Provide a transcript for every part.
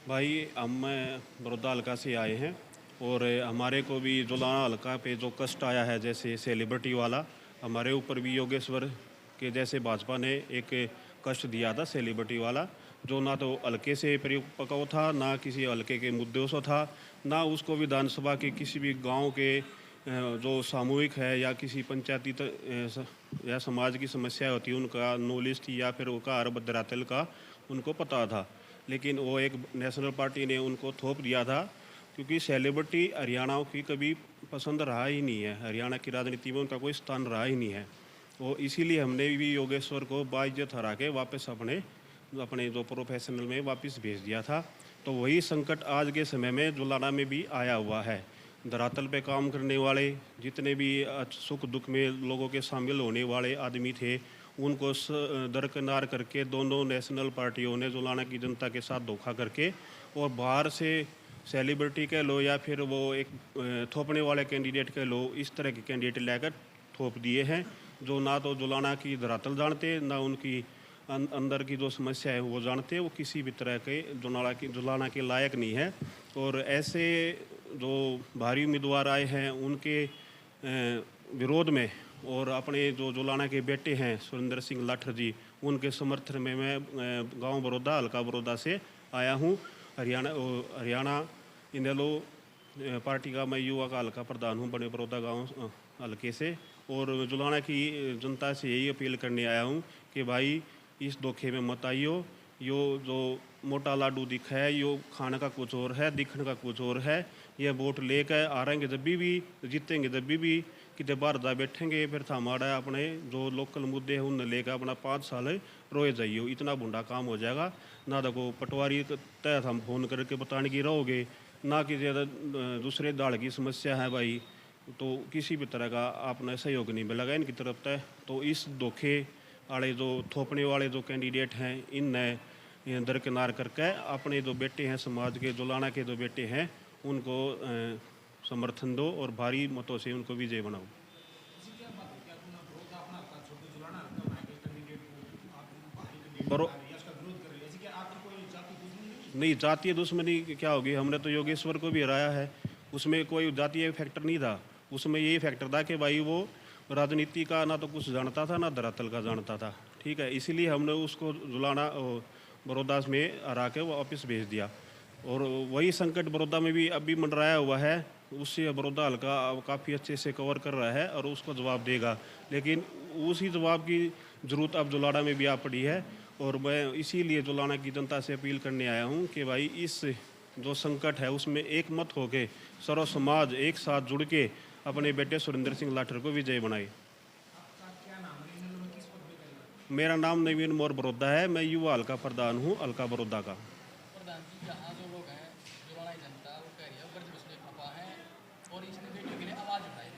भाई हम बड़ौदा हल्का से आए हैं और हमारे को भी जुलाना हल्का पे जो कष्ट आया है जैसे सेलिब्रिटी वाला, हमारे ऊपर भी योगेश्वर के जैसे भाजपा ने एक कष्ट दिया था सेलिब्रिटी वाला, जो ना तो हल्के से परिपक्व था, ना किसी हल्के के मुद्दों से था, ना उसको विधानसभा के किसी भी गांव के जो सामूहिक है या किसी पंचायती या समाज की समस्या होती है उनका नॉलेज थी या फिर उनका हर धरातल का उनको पता था। लेकिन वो एक नेशनल पार्टी ने उनको थोप दिया था, क्योंकि सेलिब्रिटी हरियाणा की कभी पसंद रहा ही नहीं है, हरियाणा की राजनीति में उनका कोई स्थान रहा ही नहीं है। वो इसीलिए हमने भी योगेश्वर को बाइज्जत हरा के वापस अपने अपने जो प्रोफेशनल में वापस भेज दिया था। तो वही संकट आज के समय में जुलाना में भी आया हुआ है। धरातल पे काम करने वाले जितने भी सुख दुख में लोगों के शामिल होने वाले आदमी थे, उनको दरकिनार करके दोनों नेशनल पार्टियों ने जुलाना की जनता के साथ धोखा करके और बाहर से सेलिब्रिटी कह लो या फिर वो एक थोपने वाले कैंडिडेट कह लो, इस तरह के कैंडिडेट लेकर थोप दिए हैं, जो ना तो जुलाना की धरातल जानते, ना उनकी अंदर की जो समस्या है वो जानते, वो किसी भी तरह के जुलाना के लायक नहीं है। और ऐसे जो भारी उम्मीदवार आए हैं उनके विरोध में और अपने जो जुलाना के बेटे हैं सुरेंद्र सिंह लाठर जी, उनके समर्थन में मैं गांव बड़ौदा हल्का बड़ौदा से आया हूं। हरियाणा इनेलो पार्टी का मैं युवा का हल्का प्रधान हूं बड़े बड़ौदा गांव हल्के से। और जुलाना की जनता से यही अपील करने आया हूं कि भाई इस धोखे में मत आइयो। यो जो मोटा लाडू दिखा है यो खाने का कुछ और है, दिखने का कुछ और है। ये वोट लेकर आ रहेंगे जब भी जीतेंगे जब भी कितने बाहर जा बैठेंगे, फिर हमारा अपने जो लोकल मुद्दे हैं उन्हें लेकर अपना 5 साल रोए जाइए, इतना बुंडा काम हो जाएगा। ना देखो पटवारी तहत हम फ़ोन करके बताने की रहोगे, ना कि ज़्यादा दूसरे दाड़ की समस्या है भाई, तो किसी भी तरह का आपने सहयोग नहीं मिलेगा इनकी तरफ तय। तो इस धोखे वाले जो थोपने वाले जो कैंडिडेट हैं इनने दरकिनार करके अपने जो बेटे हैं समाज के जुलाना के जो बेटे हैं उनको समर्थन दो और भारी मतों से उनको विजय बनाओ। बरो नहीं, जातीय दुश्मनी क्या होगी, हमने तो योगेश्वर को भी हराया है, उसमें कोई जातीय फैक्टर नहीं था। उसमें यही फैक्टर था कि भाई वो राजनीति का ना तो कुछ जानता था ना धरातल का जानता था, ठीक है। इसीलिए हमने उसको जुलाना बड़ौदा में हरा के वो वापस भेज दिया। और वही संकट बड़ौदा में भी अभी मंडराया हुआ है, उससे बड़ौदा हल्का काफ़ी अच्छे से कवर कर रहा है और उसको जवाब देगा। लेकिन उसी जवाब की ज़रूरत अब जुलाना में भी आ पड़ी है। और मैं इसीलिए जुलाना की जनता से अपील करने आया हूँ कि भाई इस जो संकट है उसमें एक मत होके सर्व समाज एक साथ जुड़ के अपने बेटे सुरेंद्र सिंह लाठर को विजय बनाए। मेरा नाम नवीन मोर बड़ौदा है, मैं युवा हल्का प्रधान हूँ हल्का बड़ौदा का। प्रधान जी, यहाँ जो लोग हैं जुलाना जनता वो कह रही है ब्रजभूषण एक खफा है और इसने बेटियों के लिए आवाज़ उठाई है।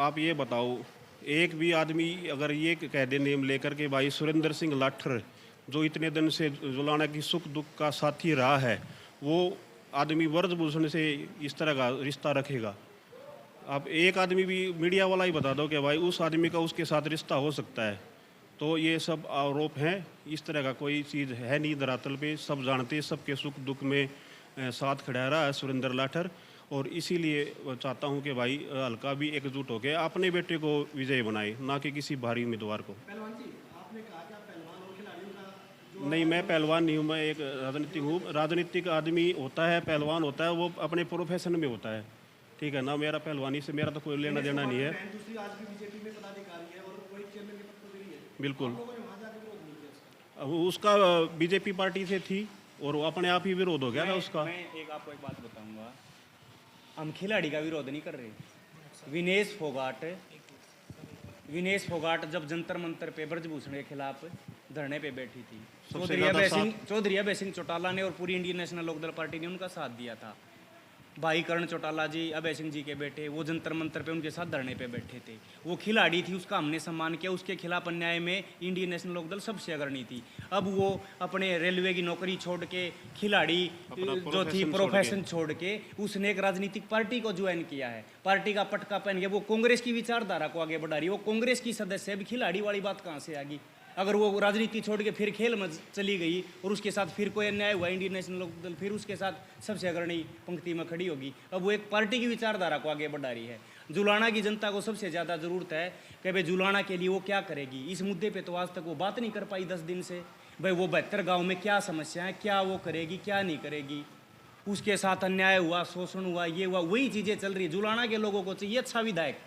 आप ये बताओ, एक भी आदमी अगर ये कह दे नेम लेकर के भाई सुरेंद्र सिंह लाठर जो इतने दिन से जुलाना की सुख दुख का साथी रहा है, वो आदमी ब्रजभूषण से इस तरह का रिश्ता रखेगा? आप एक आदमी भी मीडिया वाला ही बता दो कि भाई उस आदमी का उसके साथ रिश्ता हो सकता है। तो ये सब आरोप हैं, इस तरह का कोई चीज़ है नहीं धरातल पे, सब जानते हैं, सबके सुख दुख में साथ खड़ा रहा है सुरेंद्र लाठर। और इसीलिए चाहता हूं कि भाई हल्का भी एकजुट होकर अपने बेटे को विजय बनाए, ना कि किसी भारी उम्मीदवार को। पहलवान जी, आपने कहा कि आप पहलवान और खिलाड़ियों का जो नहीं, मैं पहलवान नहीं हूँ, मैं एक राजनीतिक हूँ। राजनीतिक आदमी होता है, पहलवान होता है, वो अपने प्रोफेशन में होता है, ठीक है ना। मेरा पहलवानी से मेरा तो कोई लेना देना नहीं है। दूसरी आज भी बीजेपी में पदाधिकारी है और वही चेयरमैन के पद पर भी है। बिल्कुल। आप लोगों ने वहां जाकर विरोध नहीं किया उसका? अब उसका बीजेपी पार्टी से थी और वो अपने आप ही विरोध हो गया था उसका। मैं आपको एक बात बताऊंगा, हम खिलाड़ी का विरोध नहीं कर रहे। विनेश फोगाट जब जंतर मंतर पे ब्रजभूषण के खिलाफ धरने पे बैठी थी, चौधरी अभय सिंह चौटाला ने और पूरी इंडियन नेशनल लोकदल पार्टी ने उनका साथ दिया था। भाई करण चौटाला जी, अभय सिंह जी के बेटे, वो जंतर मंतर पे उनके साथ धरने पे बैठे थे। वो खिलाड़ी थी, उसका हमने सम्मान किया। उसके खिलाफ अन्याय में इंडियन नेशनल लोकदल सबसे अग्रणी थी। अब वो अपने रेलवे की नौकरी छोड़ के, खिलाड़ी जो थी प्रोफेशन छोड़ के, उसने एक राजनीतिक पार्टी को ज्वाइन किया है। पार्टी का पटका पहन के वो कांग्रेस की विचारधारा को आगे बढ़ा रही है। वो कांग्रेस की सदस्य है, अब खिलाड़ी वाली बात कहाँ से आ गई? अगर वो राजनीति छोड़ के फिर खेल में चली गई और उसके साथ फिर कोई अन्याय हुआ, इंडियन नेशनल लोकदल फिर उसके साथ सबसे अग्रणी पंक्ति में खड़ी होगी। अब वो एक पार्टी की विचारधारा को आगे बढ़ा रही है। जुलाना की जनता को सबसे ज़्यादा ज़रूरत है कि भाई जुलाना के लिए वो क्या करेगी। इस मुद्दे पे तो आज तक वो बात नहीं कर पाई 10 दिन से। भाई वो 72 गाँव में क्या समस्या है, क्या वो करेगी, क्या नहीं करेगी। उसके साथ अन्याय हुआ, शोषण हुआ, ये हुआ, वही चीज़ें चल रही। जुलाना के लोगों को चाहिए अच्छा विधायक,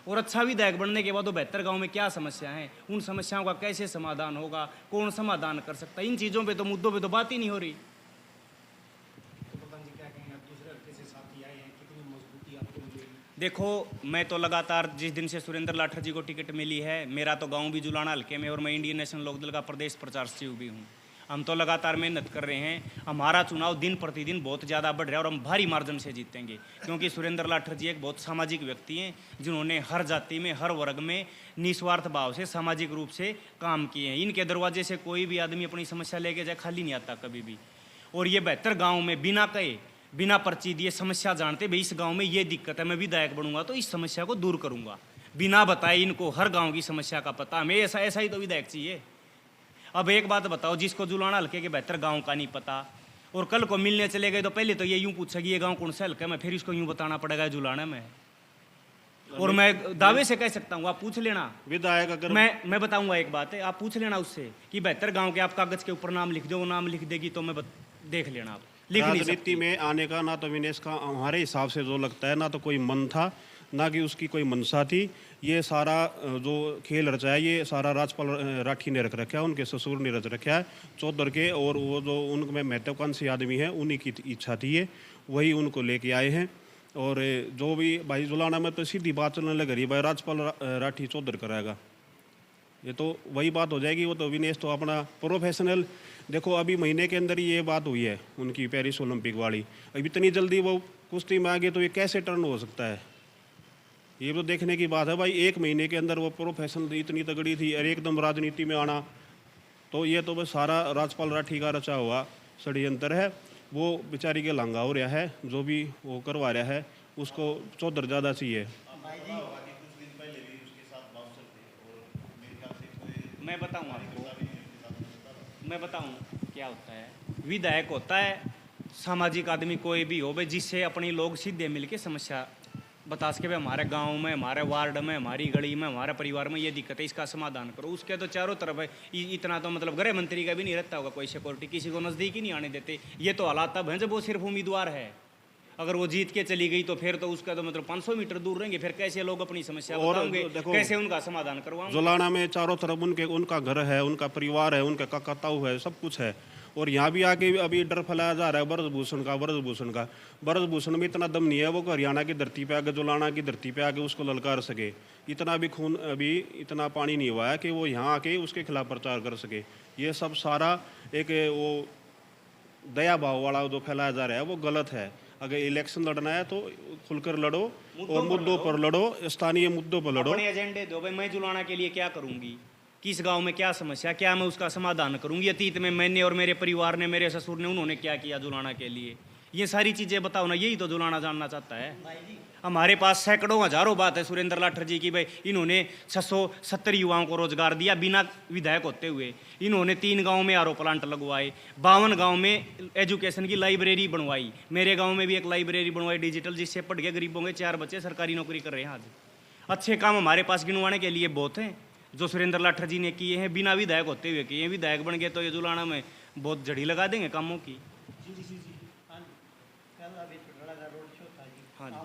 और अच्छा विधायक बनने के बाद वो 72 गाँव में क्या समस्या है, उन समस्याओं का कैसे समाधान होगा, कौन समाधान कर सकता है। इन चीज़ों पे तो, मुद्दों पे तो बात ही नहीं हो रही। तो प्रधान जी क्या कहेंगे, आप दूसरे हल्के से साथी आए हैं, कितनी मजबूती आपको मिलेगी? देखो, मैं तो लगातार जिस दिन से सुरेंद्र लाठर जी को टिकट मिली है, मेरा तो गांव भी जुलाना हल्के में, और मैं इंडियन नेशनल लोकदल का प्रदेश प्रचार सचिव भी हूं। हम तो लगातार मेहनत कर रहे हैं। हमारा चुनाव दिन प्रतिदिन बहुत ज़्यादा बढ़ रहा है और हम भारी मार्जिन से जीतेंगे, क्योंकि सुरेंद्र लाठर जी एक बहुत सामाजिक व्यक्ति हैं, जिन्होंने हर जाति में, हर वर्ग में निस्वार्थ भाव से सामाजिक रूप से काम किए हैं। इनके दरवाजे से कोई भी आदमी अपनी समस्या लेके जाए खाली नहीं आता कभी भी। और ये 72 गाँव में बिना कहे, बिना पर्ची दिए समस्या जानते, भाई इस गांव में ये दिक्कत है, मैं विधायक बनूंगा तो इस समस्या को दूर करूंगा, बिना बताए इनको हर गांव की समस्या का पता। हमें ऐसा ही तो विधायक चाहिए। अब एक बात बताओ, जिसको जुलाना हल्के के 72 गांव का नहीं पता और कल को मिलने चले गए तो पहले तो ये यूं पूछेगी ये गांव कौन सा हल्का है, मैं फिर इसको यूं बताना पड़ेगा जुलाना में। और मैं दावे से कह सकता हूँ, आप पूछ लेना विधायक अगर मैं बताऊंगा एक बात है, आप पूछ लेना उससे कि 72 गाँव के आप कागज के ऊपर नाम लिख दो, वो नाम लिख देगी तो मैं देख लेना। आप लिख नहीं राजनीति सकती। में आने का ना तो विनेश का हमारे हिसाब से जो लगता है, ना तो कोई मन था, ना कि उसकी कोई मंशा थी। ये सारा जो खेल रचा है, ये सारा राजपाल राठी ने रख रखा है, उनके ससुर ने रच रखा है चौधर के, और वो जो उनमें महत्वाकांक्षी आदमी है, उन्हीं की इच्छा थी ये, वही उनको लेके आए हैं। और जो भी भाई जुलाना में तो सीधी बात चलने लग रही है, भाई राजपाल राठी चौधर कराएगा, ये तो वही बात हो जाएगी। वो तो विनेश तो अपना प्रोफेशनल, देखो अभी महीने के अंदर ही ये बात हुई है उनकी पेरिस ओलंपिक वाली। अब इतनी जल्दी वो कुश्ती में आ गए तो ये कैसे टर्न हो सकता है, ये तो देखने की बात है। भाई 1 महीने के अंदर वो प्रोफेशनल इतनी तगड़ी थी और एकदम राजनीति में आना, तो ये तो बस सारा राजपाल राठी का रचा हुआ षड्यंत्र है। वो बेचारी के लांगा हो रहा है, जो भी वो करवा रहा है, उसको चौधर ज़्यादा चाहिए। मैं बताऊं आपको, मैं बताऊं क्या होता है। विधायक होता है सामाजिक आदमी कोई भी हो भाई, जिससे अपने लोग सीधे मिलके समस्या बता सके, भाई हमारे गांव में, हमारे वार्ड में, हमारी गली में, हमारे परिवार में ये दिक्कत है, इसका समाधान करो। उसके तो चारों तरफ है, इतना तो मतलब गृह मंत्री का भी नहीं रहता होगा कोई सिक्योरिटी, किसी को नज़दीक ही नहीं आने देते। ये तो हालात तब हैं जब वो सिर्फ उम्मीदवार है। अगर वो जीत के चली गई तो फिर तो उसका तो मतलब 500 मीटर दूर रहेंगे, फिर कैसे लोग अपनी समस्या बताएंगे, कैसे उनका समाधान करवाएंगे। जुलाना में चारों तरफ उनका घर है, उनका परिवार है, उनका काका ताऊ है, सब कुछ है। और यहाँ भी आके अभी डर फैलाया जा रहा है ब्रजभूषण का। ब्रजभूषण में इतना दम नहीं है वो हरियाणा की धरती पे आके, जुलाना की धरती पे आके उसको ललकार सके। इतना भी खून, अभी इतना पानी नहीं हुआ है कि वो यहाँ आके उसके खिलाफ प्रचार कर सके। ये सब सारा एक वो दया भाव वाला जो फैलाया जा रहा है वो गलत है। अगर इलेक्शन लड़ना है तो खुलकर लड़ो और मुद्दों पर लड़ो, स्थानीय मुद्दों पर लड़ो। अपने एजेंडे दो भाई, मैं जुलाना के लिए क्या करूंगी, किस गांव में क्या समस्या, क्या मैं उसका समाधान करूंगी। अतीत में मैंने और मेरे परिवार ने, मेरे ससुर ने, उन्होंने क्या किया जुलाना के लिए, ये सारी चीज़ें बताओ ना। यही तो जुलाना जानना चाहता है। हमारे पास सैकड़ों हजारों बात है सुरेंद्र लाठर जी की, भाई इन्होंने 670 युवाओं को रोजगार दिया बिना विधायक होते हुए। इन्होंने 3 गांव में आरओ प्लांट लगवाए, 52 गांव में एजुकेशन की लाइब्रेरी बनवाई। मेरे गांव में भी एक लाइब्रेरी बनवाई डिजिटल, जिससे पढ़ के गरीबों के 4 बच्चे सरकारी नौकरी कर रहे हैं। आज अच्छे काम हमारे पास गिनवाने के लिए बहुत हैं जो सुरेंद्र लाठर जी ने किए हैं, बिना विधायक होते हुए किए हैं। विधायक बन गए तो ये जुलाना में बहुत झड़ी लगा देंगे कामों की। हाँ जी,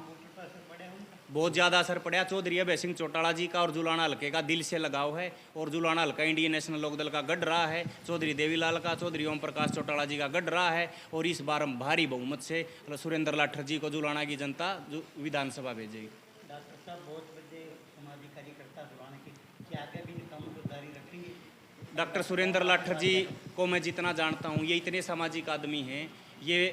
बहुत ज़्यादा असर पड़ा। चौधरी अभय सिंह चौटाला जी का और जुलाना हल्के का दिल से लगाव है, और जुलाना हल्का इंडियन नेशनल लोकदल का गढ़ रहा है। चौधरी देवीलाल का, चौधरी ओम प्रकाश चौटाला जी का गढ़ रहा है, और इस बार हम भारी बहुमत से सुरेंद्र लाठर जी को जुलाना की जनता विधानसभा भेजेगी। डॉक्टर साहब, बहुत बड़े सामाजिक कार्यकर्ता जुलाना के, क्या आगे भी काम को जारी रखेंगे? डॉक्टर सुरेंद्र लाठर जी को मैं जितना जानता हूँ, ये इतने सामाजिक आदमी हैं। ये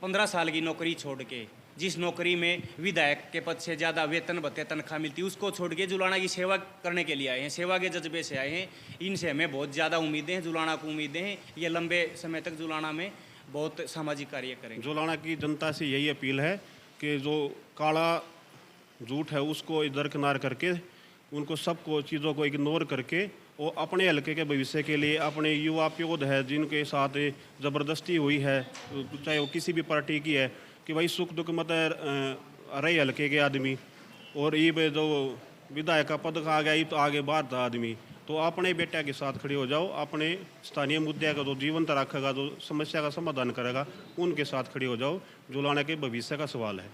15 साल की नौकरी छोड़ के, जिस नौकरी में विधायक के पद से ज़्यादा वेतन भत्ते तनख्वाह मिलती, उसको छोड़ के जुलाना की सेवा करने के लिए आए हैं, सेवा के जज्बे से आए हैं। इनसे हमें बहुत ज़्यादा उम्मीदें हैं, जुलाना को उम्मीदें हैं। ये लंबे समय तक जुलाना में बहुत सामाजिक कार्य करेंगे। जुलाना की जनता से यही अपील है कि जो काला झूठ है उसको दरकिनार करके, उनको सबको चीज़ों को इग्नोर करके और अपने हल्के के भविष्य के लिए अपने युवा प्योद है जिनके साथ ज़बरदस्ती हुई है, चाहे वो किसी भी पार्टी की है, कि भाई सुख दुख मत रहे हल्के के आदमी, और ये जो विधायक का पद आ गया ये तो आगे बाहर था आदमी, तो अपने बेटा के साथ खड़े हो जाओ, अपने स्थानीय मुद्दे का जो जीवंत रखेगा, जो समस्या का समाधान करेगा, उनके साथ खड़े हो जाओ। जुलाना के भविष्य का सवाल है।